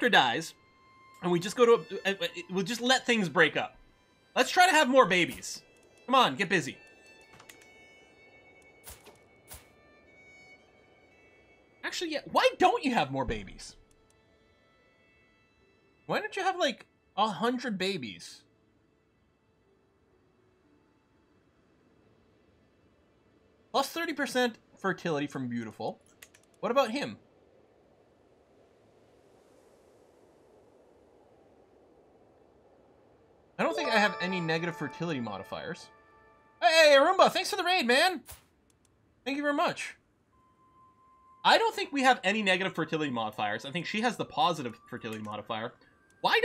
character dies, and we just go to we'll just let things break up. Let's try to have more babies. Come on, get busy. Actually, yeah, why don't you have more babies? Why don't you have, like, 100 babies? Plus 30% fertility from beautiful. What about him? I don't think I have any negative fertility modifiers. Hey, Arumba, thanks for the raid, man. Thank you very much. I don't think we have any negative fertility modifiers. I think she has the positive fertility modifier. Why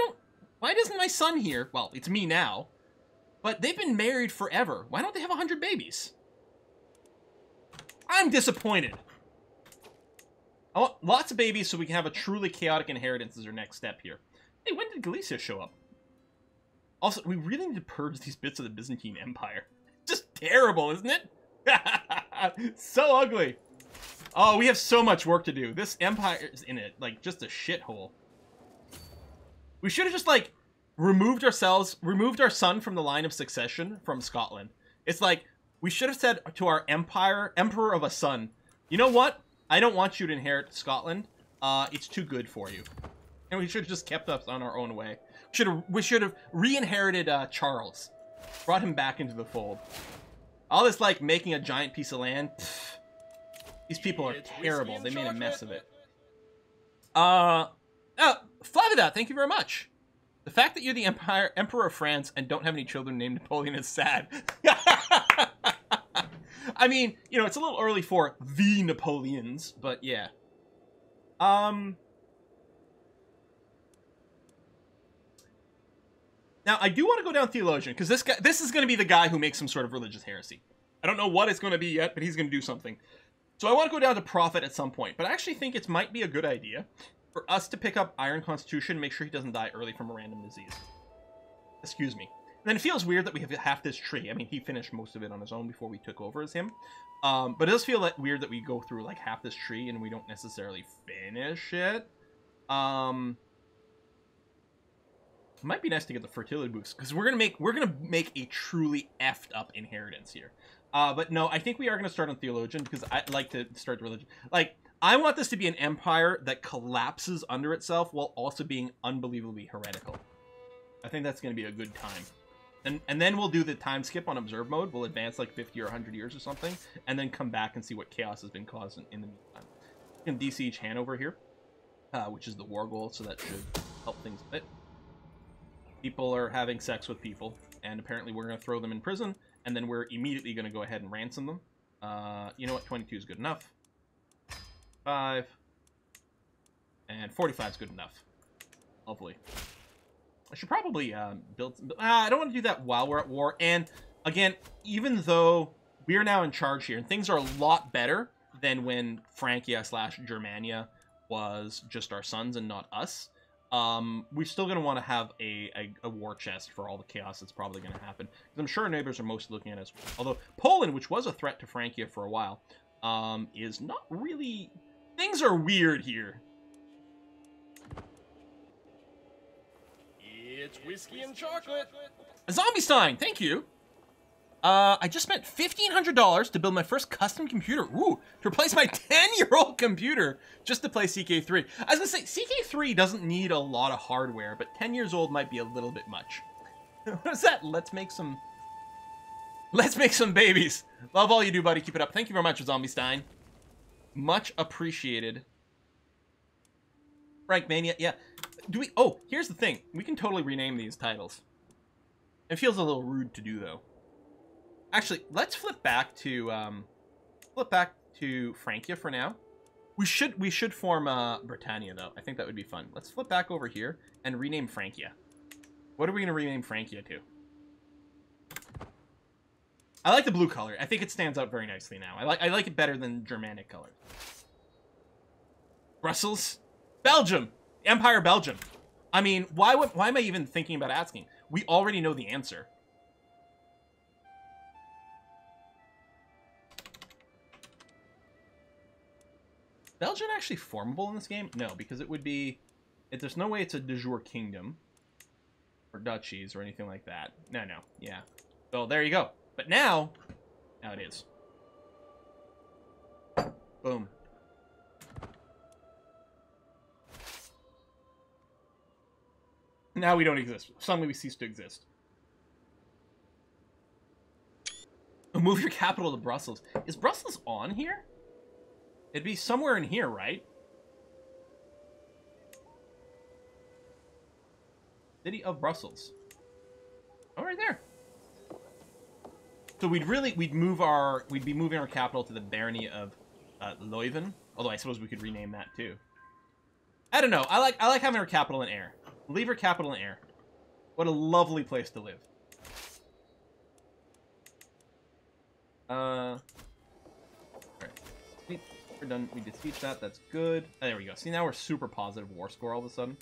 doesn't my son here, well, it's me now, but they've been married forever. Why don't they have 100 babies? I'm disappointed. I want lots of babies so we can have a truly chaotic inheritance as our next step here. Hey, when did Galicia show up? Also, we really need to purge these bits of the Byzantine Empire. Just terrible, isn't it? So ugly. Oh, we have so much work to do. This empire is in it, like, just a shithole. We should have just, like, removed our son from the line of succession from Scotland. It's like, we should have said to our emperor of a son, you know what? I don't want you to inherit Scotland. It's too good for you. And we should have just kept us on our own way. We should have re-inherited Charles. Brought him back into the fold. All this, like, making a giant piece of land. Pfft. These people are terrible. They made a mess of it. Flavida, thank you very much. The fact that you're the Emperor of France and don't have any children named Napoleon is sad. I mean, you know, it's a little early for the Napoleons, but yeah. Now, I do want to go down Theologian, because this is going to be the guy who makes some sort of religious heresy. I don't know what it's going to be yet, but he's going to do something. So I want to go down to Prophet at some point, but I actually think it might be a good idea for us to pick up Iron Constitution and make sure he doesn't die early from a random disease. Excuse me. And then it feels weird that we have half this tree. I mean, he finished most of it on his own before we took over as him. But it does feel like weird that we go through like half this tree and we don't necessarily finish it. It might be nice to get the fertility boost because we're gonna make a truly effed up inheritance here. But no, I think we are gonna start on Theologian because I like to start the religion. Like, I want this to be an empire that collapses under itself while also being unbelievably heretical. I think that's gonna be a good time. And then we'll do the time skip on observe mode. We'll advance like 50 or 100 years or something, and then come back and see what chaos has been caused in the meantime. We can DC Hanover here, which is the war goal, so that should help things a bit. People are having sex with people, and apparently we're going to throw them in prison, and then we're immediately going to go ahead and ransom them. You know what? 22 is good enough. 5. And 45 is good enough. Hopefully. I should probably build... I don't want to do that while we're at war. And, again, even though we're now in charge here, and things are a lot better than when Francia/Germania was just our sons and not us, we're still going to want to have a war chest for all the chaos that's probably going to happen. Because I'm sure our neighbors are mostly looking at us. Although Poland, which was a threat to Francia for a while, is not really... Things are weird here. It's whiskey and chocolate. Zombie Stein, thank you. I just spent $1,500 to build my first custom computer. Ooh, to replace my 10-year-old computer just to play CK3. I was gonna say, CK3 doesn't need a lot of hardware, but 10 years old might be a little bit much. What is that? Let's make some babies. Love all you do, buddy. Keep it up. Thank you very much, Zombie Stein. Much appreciated. Frank Mania, yeah. Oh, here's the thing. We can totally rename these titles. It feels a little rude to do, though. Actually, let's flip back to Francia for now. We should form Britannia, though. I think that would be fun. Let's flip back over here and rename Francia. What are we gonna rename Francia to? I like the blue color. I think it stands out very nicely now. I like it better than Germanic color. Brussels, Belgium, Empire Belgium. I mean, why am I even thinking about asking? We already know the answer. Belgium actually formable in this game? No, because it would be There's no way it's a de jure kingdom. Or duchies or anything like that. No, yeah. So there you go. But now it is. Boom. Now we don't exist. Suddenly we cease to exist. Move your capital to Brussels. Is Brussels on here? It'd be somewhere in here, right? City of Brussels. Oh, right there. So we'd be moving our capital to the barony of Leuven. Although I suppose we could rename that too. I don't know. I like having our capital in air. Leave our capital in air. What a lovely place to live. Alright. We're done. We besieged that. That's good. Oh, there we go. See, now we're super positive war score all of a sudden.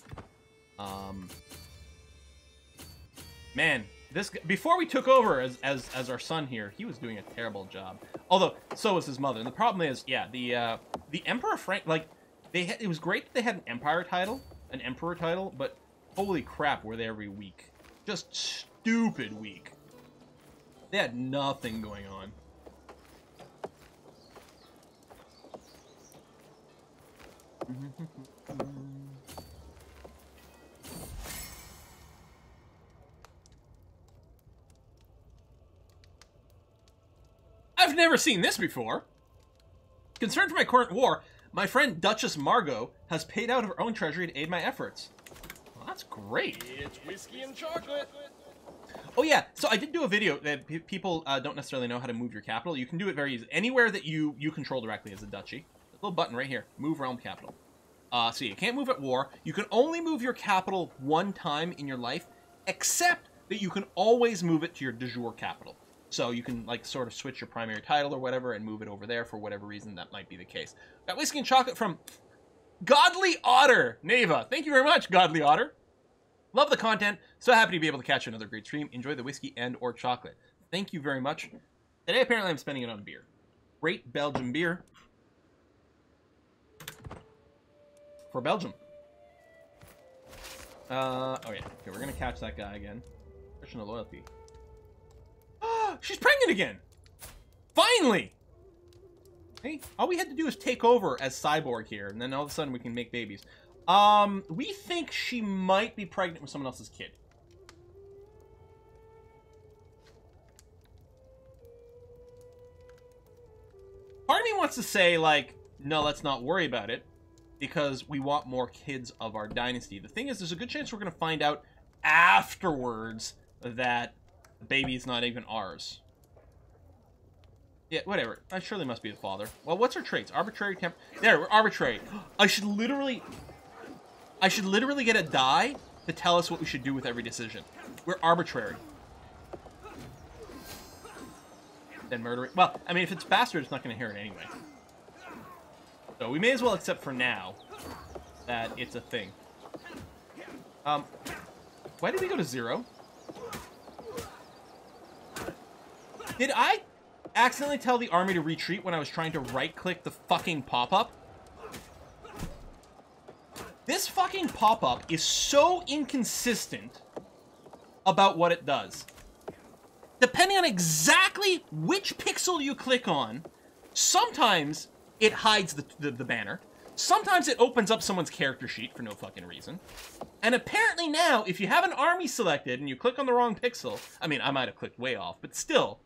Man, this before we took over as our son here, he was doing a terrible job. Although so was his mother. And the problem is, yeah, the Emperor Frank, like it was great that they had an emperor title, but holy crap, were they every week? Just stupid weak. They had nothing going on. I've never seen this before. Concerned for my current war, my friend Duchess Margot has paid out of her own treasury to aid my efforts. Well, that's great. It's whiskey and chocolate. Oh yeah, so I did do a video that people don't necessarily know how to move your capital. You can do it very easy. Anywhere that you control directly as a duchy. A little button right here, move realm capital. So you can't move at war. You can only move your capital one time in your life, except that you can always move it to your de jure capital. So you can like sort of switch your primary title or whatever and move it over there for whatever reason that might be the case. Got whiskey and chocolate from Godly Otter. Neva, thank you very much, Godly Otter. Love the content. So happy to be able to catch another great stream. Enjoy the whiskey and or chocolate. Thank you very much. Today apparently I'm spending it on beer. Great Belgian beer. For Belgium. Oh yeah. Okay, we're gonna catch that guy again. Question of loyalty. She's pregnant again! Finally! Hey, all we had to do is take over as Cyborg here, and then all of a sudden we can make babies. We think she might be pregnant with someone else's kid. Part of me wants to say, like, no, let's not worry about it, because we want more kids of our dynasty. The thing is, there's a good chance we're going to find out afterwards that the baby is not even ours. Yeah, whatever. I surely must be the father. Well, what's her traits? Arbitrary temp... There, we're arbitrary. I should literally get a die to tell us what we should do with every decision. We're arbitrary. Then murder it. Well, I mean, if it's bastard, it's not going to hear it anyway. So we may as well accept for now that it's a thing. Why did we go to 0? Did I accidentally tell the army to retreat when I was trying to right-click the fucking pop-up? This fucking pop-up is so inconsistent about what it does. Depending on exactly which pixel you click on, sometimes it hides the banner. Sometimes it opens up someone's character sheet for no fucking reason. And apparently now, if you have an army selected and you click on the wrong pixel, I mean, I might have clicked way off, but still,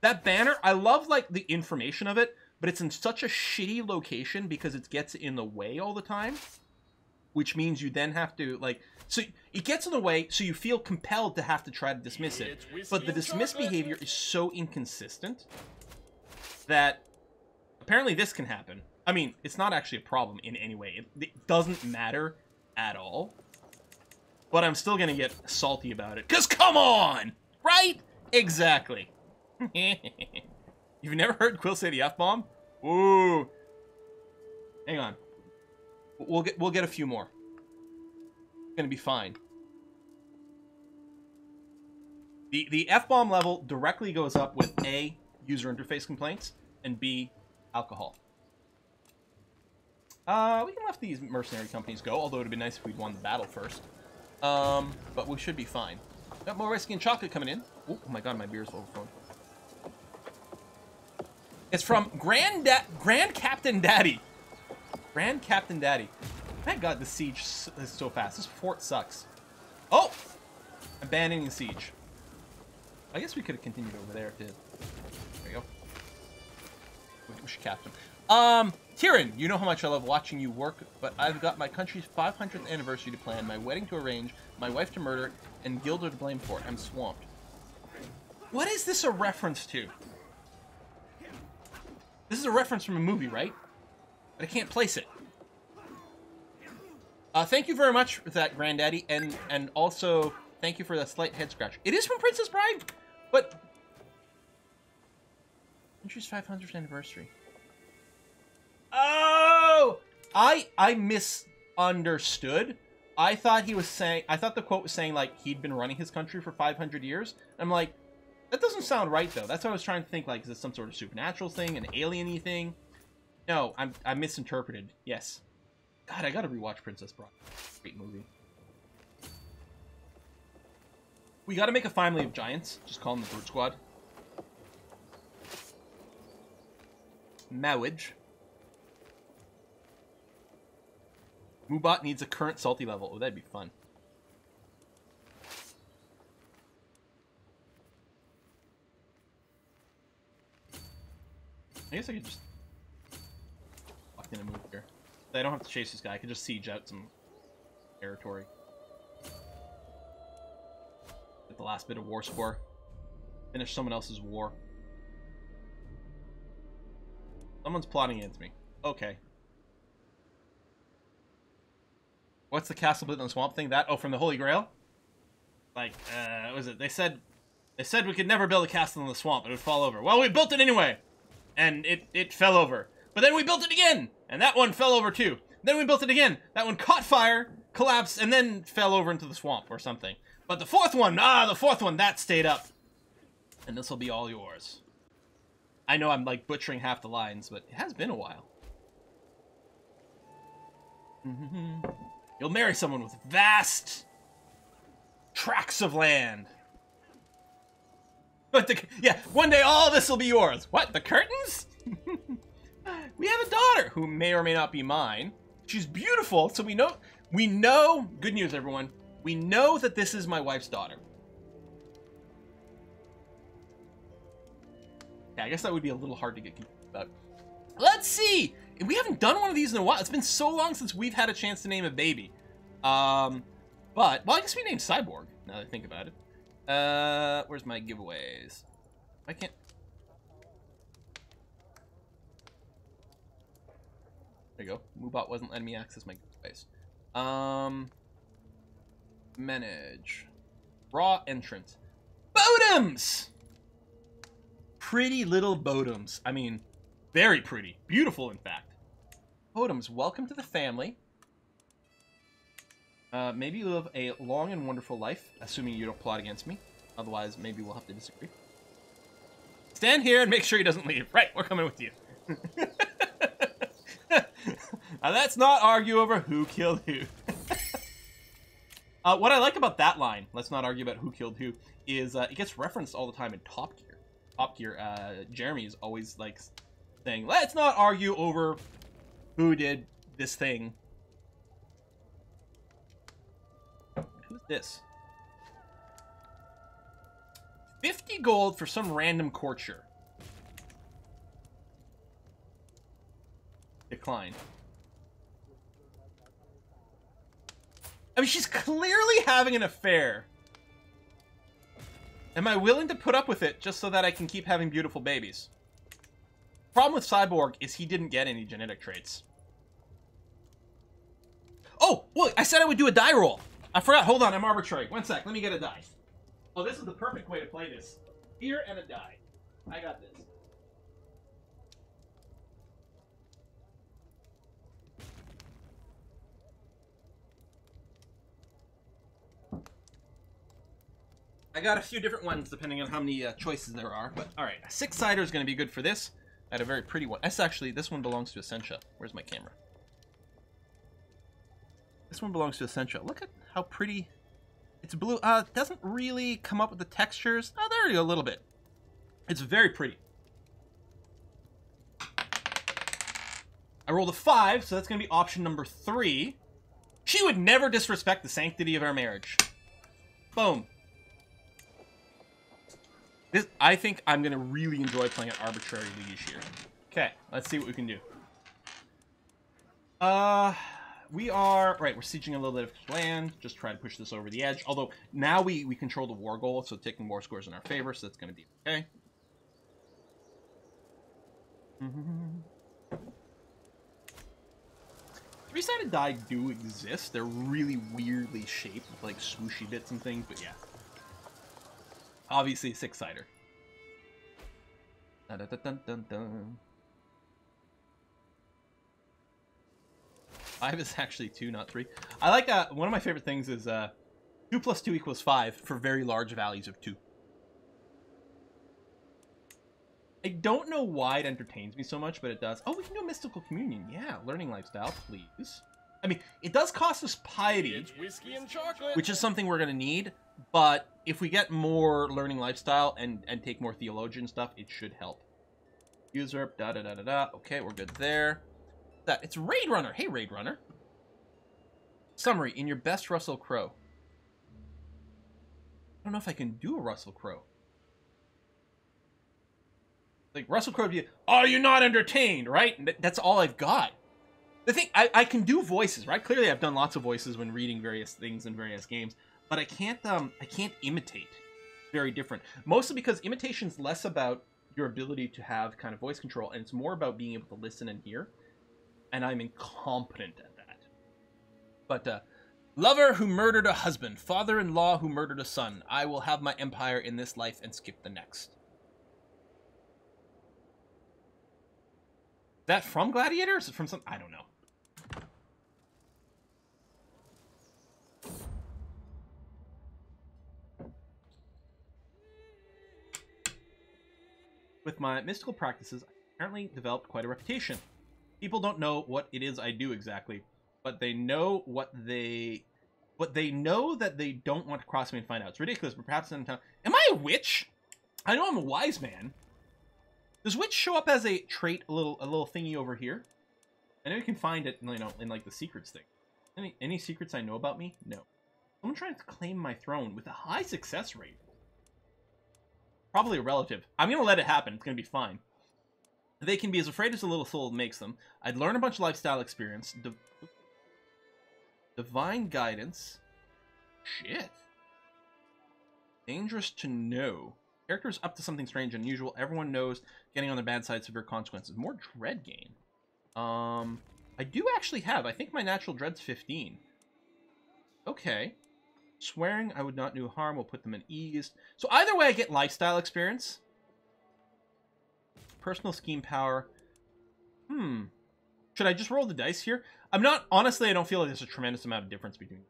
that banner, I love, like, the information of it, but it's in such a shitty location because it gets in the way all the time, which means you then have to, like, so it gets in the way, so you feel compelled to have to try to dismiss it. But the dismiss behavior is so inconsistent that apparently this can happen. I mean, it's not actually a problem in any way. It doesn't matter at all. But I'm still going to get salty about it. Because come on! Right? Exactly. You've never heard Quill say the F-bomb? Ooh. Hang on. We'll get a few more. It's gonna be fine. The F-bomb level directly goes up with A, user interface complaints, and B, alcohol. We can let these mercenary companies go, although it would be nice if we'd won the battle first. But we should be fine. Got more whiskey and chocolate coming in. Oh my god, my beer's overflowing. It's from Grand Captain Daddy. Grand Captain Daddy. Thank god the siege is so fast. This fort sucks. Oh! Abandoning the siege. I guess we could have continued over there, too. There you go. We should cap them. Tyrion, you know how much I love watching you work, but I've got my country's 500th anniversary to plan, my wedding to arrange, my wife to murder, and Gilder to blame for it. I'm swamped. What is this a reference to? This is a reference from a movie, right? But I can't place it. Thank you very much for that, Granddaddy, and also thank you for the slight head scratch. It is from Princess Bride, but country's 500th anniversary. Oh, I misunderstood. I thought the quote was saying like he'd been running his country for 500 years. I'm like, that doesn't sound right though. That's what I was trying to think. Like, is this some sort of supernatural thing, an alien-y thing? No, I misinterpreted. Yes. God, I gotta rewatch Princess Bride. Great movie. We gotta make a family of giants. Just call them the Brute Squad. Marriage. Moobot needs a current salty level. Oh, that'd be fun. I guess I could just walk in and move here. I don't have to chase this guy. I could just siege out some territory. Get the last bit of war score. Finish someone else's war. Someone's plotting against me. Okay. What's the castle built in the swamp thing? That? Oh, from the Holy Grail? Like, what was it? They said we could never build a castle in the swamp. It would fall over. Well, we built it anyway. And it fell over. But then we built it again. And that one fell over too. Then we built it again. That one caught fire, collapsed, and then fell over into the swamp or something. But the fourth one, that stayed up. And this will be all yours. I know I'm like butchering half the lines, but it has been a while. You'll marry someone with vast tracts of land. But yeah, one day all this will be yours. What, the curtains? We have a daughter who may or may not be mine. She's beautiful, so we know, good news everyone, we know that this is my wife's daughter. Yeah, I guess that would be a little hard to get confused about. Let's see! We haven't done one of these in a while. It's been so long since we've had a chance to name a baby. Well, I guess we named Cyborg, now that I think about it. Where's my giveaways? I can't... There you go. Moobot wasn't letting me access my giveaways. Manage. Raw entrance. Bodums! Pretty little Bodums. I mean, very pretty. Beautiful, in fact. Bodums, welcome to the family. Maybe you live a long and wonderful life, assuming you don't plot against me. Otherwise, maybe we'll have to disagree. Stand here and make sure he doesn't leave. Right, we're coming with you. Now, let's not argue over who killed who. What I like about that line, let's not argue about who killed who, is it gets referenced all the time in Top Gear. Top Gear, Jeremy is always like saying, let's not argue over who did this thing. Who's this? 50 gold for some random courtier. Decline. I mean, she's clearly having an affair. Am I willing to put up with it just so that I can keep having beautiful babies? Problem with Cyborg is he didn't get any genetic traits. Oh, look, I said I would do a die roll. I forgot. Hold on, I'm arbitrary. One sec, let me get a die. Oh, this is the perfect way to play this. Here and a die. I got this. I got a few different ones depending on how many choices there are, but alright. A 6-sider is going to be good for this. I had a very pretty one. This one belongs to Essentia. Where's my camera? This one belongs to Essentia. Look at how pretty. It's blue. It doesn't really come up with the textures. Oh, there you go, a little bit. It's very pretty. I rolled a 5, so that's going to be option number 3. She would never disrespect the sanctity of our marriage. Boom. I think I'm going to really enjoy playing an arbitrary liege here. Okay, let's see what we can do. We are... Right, we're sieging a little bit of land. Just try to push this over the edge. Although, now we control the war goal, so taking war scores in our favor, so that's going to be okay. Three-sided die do exist. They're really weirdly shaped with, like, swooshy bits and things, but yeah. Obviously, a six-sider. Dun, dun, dun, dun, dun. 5 is actually 2, not 3. I like one of my favorite things is 2 plus 2 equals 5 for very large values of 2. I don't know why it entertains me so much, but it does. Oh, we can do a mystical communion. Yeah, learning lifestyle, please. I mean, it does cost us piety, It's whiskey and chocolate. which is something we're going to need. But if we get more learning lifestyle and take more theologian stuff, it should help. Usurp, da-da-da-da-da. Okay, we're good there. It's Raid Runner. Hey, Raid Runner. Summary, in your best Russell Crowe. I don't know if I can do a Russell Crowe. Like, Russell Crowe would be, are you not entertained, right? That's all I've got. The thing, I can do voices, right? Clearly, I've done lots of voices when reading various things in various games, but I can't imitate. Very different. Mostly because imitation's less about your ability to have kind of voice control, and it's more about being able to listen and hear. And I'm incompetent at that. But, lover who murdered a husband, father-in-law who murdered a son. I will have my empire in this life and skip the next. That from Gladiator? Or is it from some... I don't know. With my mystical practices, I apparently developed quite a reputation. People don't know what it is I do exactly, but they know they know that they don't want to cross me and find out. It's ridiculous, but perhaps in time... Am I a witch? I know I'm a wise man. Does witch show up as a trait, a little thingy over here? I know you can find it, you know, in like the secrets thing. Any secrets I know about me? No. Someone trying to claim my throne with a high success rate. Probably a relative. I'm gonna let it happen. It's gonna be fine. They can be as afraid as the little soul makes them. I'd learn a bunch of lifestyle experience. Divine guidance. Shit. Dangerous to know. Characters up to something strange and unusual. Everyone knows getting on the bad side, severe consequences. More dread gain. I do actually have. I think my natural dread's 15. Okay. Swearing I would not do harm. We'll put them at ease. So either way, I get lifestyle experience. Personal scheme power. Should I just roll the dice here? I'm not... Honestly, I don't feel like there's a tremendous amount of difference between...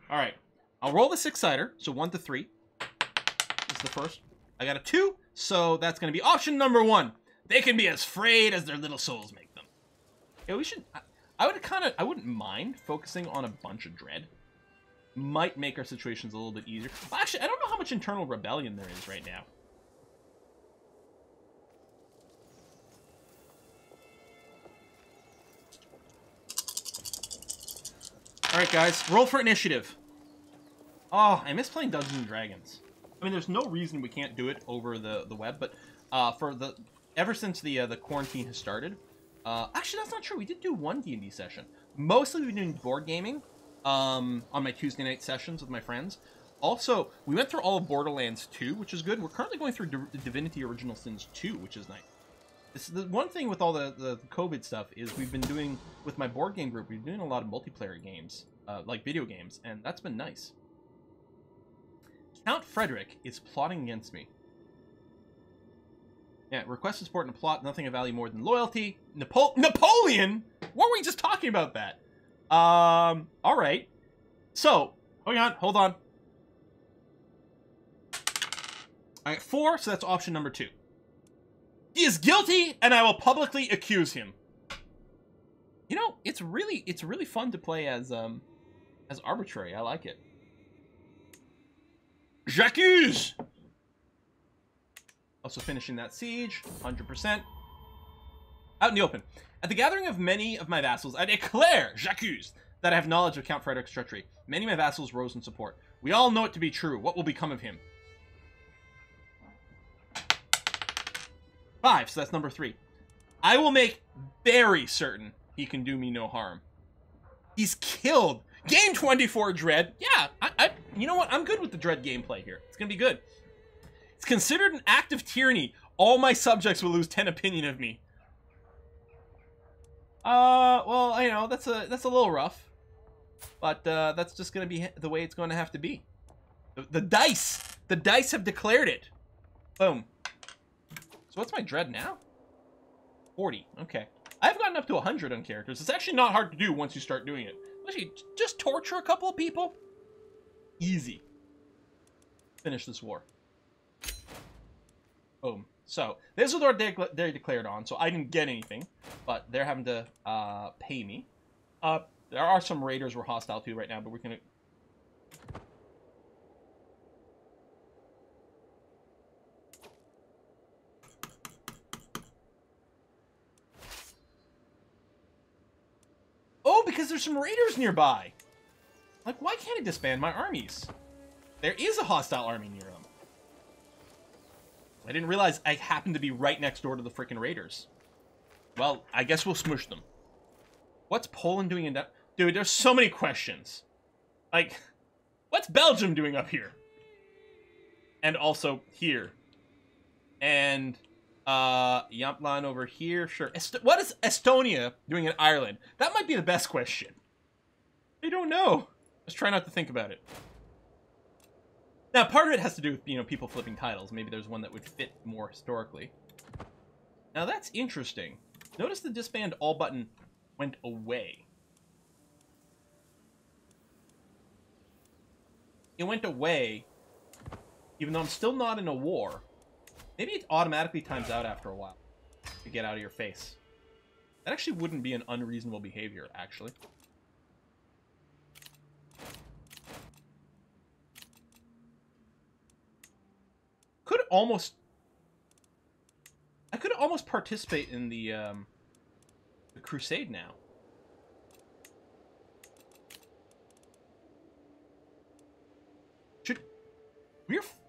Alright. I'll roll the six-sider. So 1 to 3. This is the first. I got a 2, so that's going to be option number 1. They can be as frayed as their little souls make them. Yeah, we should... I wouldn't mind focusing on a bunch of dread. Might make our situations a little bit easier. Well, actually, I don't know how much internal rebellion there is right now. Alright, guys. Roll for initiative. Oh, I miss playing Dungeons & Dragons. I mean, there's no reason we can't do it over the web, but ever since the quarantine has started, actually that's not true. We did do one D&D session. Mostly we've been doing board gaming on my Tuesday night sessions with my friends. Also, we went through all of Borderlands 2, which is good. We're currently going through Divinity Original Sins 2, which is nice. This is the one thing with all the COVID stuff is we've been doing, with my board game group, we've been doing a lot of multiplayer games, like video games, and that's been nice. Count Frederick is plotting against me. Yeah, request support in a plot, nothing of value more than loyalty. Napoleon? What were we just talking about that? Alright. So, hold on. I got 4, so that's option number 2. He is guilty, and I will publicly accuse him. You know, it's really fun to play as As arbitrary. I like it. J'accuse! Also finishing that siege. 100%. Out in the open. At the gathering of many of my vassals, I declare, j'accuse, that I have knowledge of Count Frederick's treachery. Many of my vassals rose in support. We all know it to be true. What will become of him? 5, so that's number 3. I will make very certain he can do me no harm. He's killed. Game 24 Dread. Yeah, you know what? I'm good with the Dread gameplay here. It's going to be good. It's considered an act of tyranny. All my subjects will lose 10 opinion of me. Well, you know, that's a little rough. But that's just going to be the way it's going to have to be. The dice have declared it. Boom. So what's my Dread now? 40. Okay. I've gotten up to 100 on characters. It's actually not hard to do once you start doing it. Actually, just torture a couple of people. Easy. Finish this war. Boom. So, this is what they declared on, so I didn't get anything. But they're having to pay me. There are some raiders we're hostile to right now, but we're going to... Oh, because there's some raiders nearby. Like, why can't I disband my armies? There is a hostile army near them. I didn't realize I happened to be right next door to the freaking raiders. Well, I guess we'll smush them. What's Poland doing in that? Dude, there's so many questions. Like, what's Belgium doing up here? And also here. And... Yamplan over here, sure. What is Estonia doing in Ireland? That might be the best question. I don't know. Let's try not to think about it. Now, part of it has to do with, you know, people flipping titles. Maybe there's one that would fit more historically. Now, that's interesting. Notice the disband all button went away. It went away, even though I'm still not in a war. Maybe it automatically times out after a while to get out of your face. That actually wouldn't be an unreasonable behavior, actually. I could almost participate in the crusade now.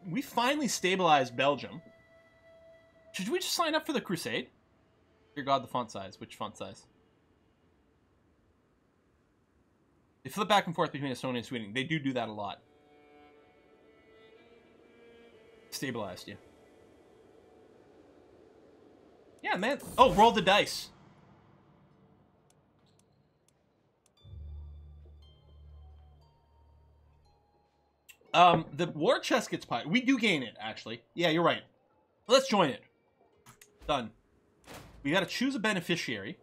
We finally stabilized Belgium. Should we just sign up for the crusade? Dear God, the font size. Which font size? They flip back and forth between Estonia and Sweden. They do that a lot. Stabilized, yeah. Yeah, man. Oh, roll the dice. The war chest gets pie. We do gain it, actually. Yeah, you're right. Let's join it. Done. We gotta choose a beneficiary.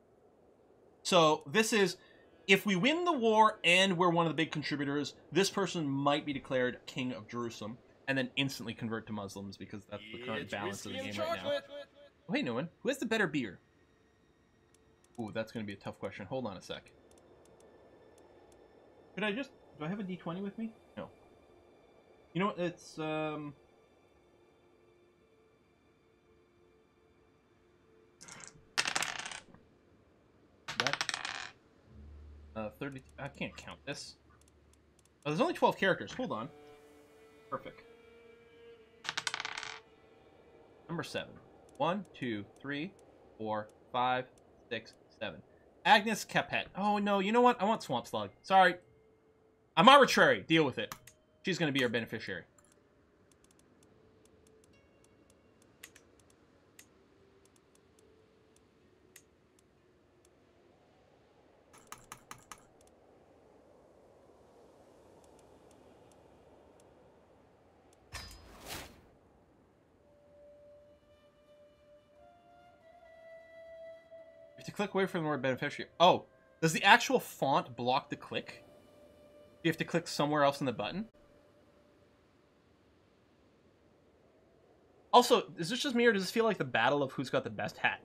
So, this is... If we win the war and we're one of the big contributors, this person might be declared King of Jerusalem and then instantly convert to Muslims because that's the current balance of the game right now. Oh, hey, no one. Who has the better beer? Ooh, that's going to be a tough question. Hold on a sec. Could I just... Do I have a D20 with me? No. You know what? It's, That... 30... I can't count this. Oh, there's only 12 characters. Hold on. Perfect. Number 7. 1, 2, 3, 4, 5, 6, 7. Agnes Capet. Oh, no. You know what? I want Swamp Slug. Sorry. I'm arbitrary. Deal with it. She's going to be our beneficiary. To click away from the word beneficiary. Oh, does the actual font block the click? You have to click somewhere else in the button? Also, is this just me or does this feel like the battle of who's got the best hat?